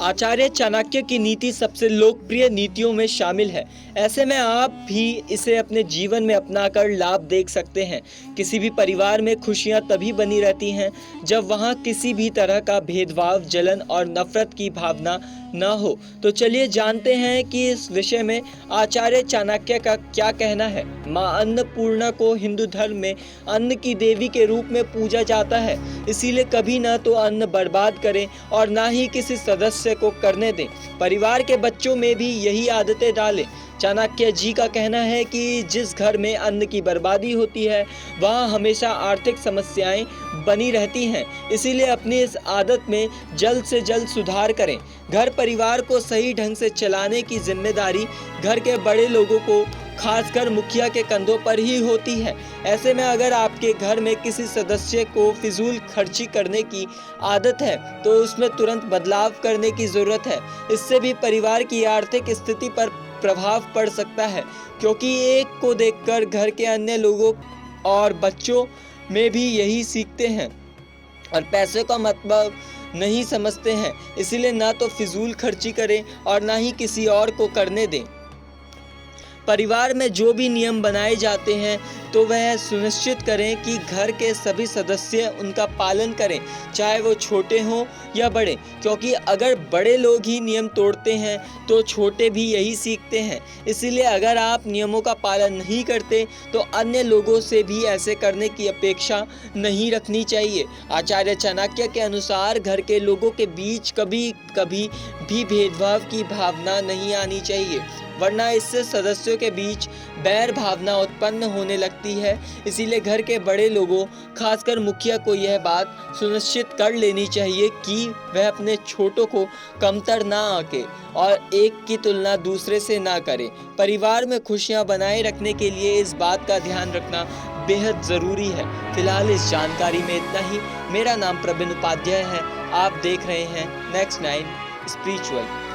आचार्य चाणक्य की नीति सबसे लोकप्रिय नीतियों में शामिल है। ऐसे में आप भी इसे अपने जीवन में अपनाकर लाभ देख सकते हैं। किसी भी परिवार में खुशियां तभी बनी रहती हैं जब वहां किसी भी तरह का भेदभाव, जलन और नफरत की भावना न हो। तो चलिए जानते हैं कि इस विषय में आचार्य चाणक्य का क्या कहना है। मां अन्नपूर्णा को हिंदू धर्म में अन्न की देवी के रूप में पूजा जाता है, इसीलिए कभी ना तो अन्न बर्बाद करें और ना ही किसी सदस्य को करने दें। परिवार के बच्चों में भी यही आदतें डालें। चाणक्य जी का कहना है कि जिस घर में अन्न की बर्बादी होती है वहाँ हमेशा आर्थिक समस्याएं बनी रहती हैं, इसीलिए अपनी इस आदत में जल्द से जल्द सुधार करें। घर परिवार को सही ढंग से चलाने की जिम्मेदारी घर के बड़े लोगों को, खासकर मुखिया के कंधों पर ही होती है। ऐसे में अगर आपके घर में किसी सदस्य को फिजूल खर्ची करने की आदत है तो उसमें तुरंत बदलाव करने की ज़रूरत है। इससे भी परिवार की आर्थिक स्थिति पर प्रभाव पड़ सकता है, क्योंकि एक को देखकर घर के अन्य लोगों और बच्चों में भी यही सीखते हैं और पैसे का मतलब नहीं समझते हैं। इसीलिए ना तो फिजूल खर्ची करें और ना ही किसी और को करने दें। परिवार में जो भी नियम बनाए जाते हैं तो वह सुनिश्चित करें कि घर के सभी सदस्य उनका पालन करें, चाहे वो छोटे हों या बड़े, क्योंकि अगर बड़े लोग ही नियम तोड़ते हैं तो छोटे भी यही सीखते हैं। इसीलिए अगर आप नियमों का पालन नहीं करते तो अन्य लोगों से भी ऐसे करने की अपेक्षा नहीं रखनी चाहिए। आचार्य चाणक्य के अनुसार घर के लोगों के बीच कभी कभी भी भेदभाव की भावना नहीं आनी चाहिए, वरना इससे सदस्यों के बीच बैर भावना उत्पन्न होने लगती है। इसीलिए घर के बड़े लोगों, खासकर मुखिया को यह बात सुनिश्चित कर लेनी चाहिए कि वह अपने छोटों को कमतर ना आके और एक की तुलना दूसरे से ना करे। परिवार में खुशियां बनाए रखने के लिए इस बात का ध्यान रखना बेहद ज़रूरी है। फिलहाल इस जानकारी में इतना ही। मेरा नाम प्रवीण उपाध्याय है। आप देख रहे हैं नेक्स्ट 9 स्पिरिचुअल।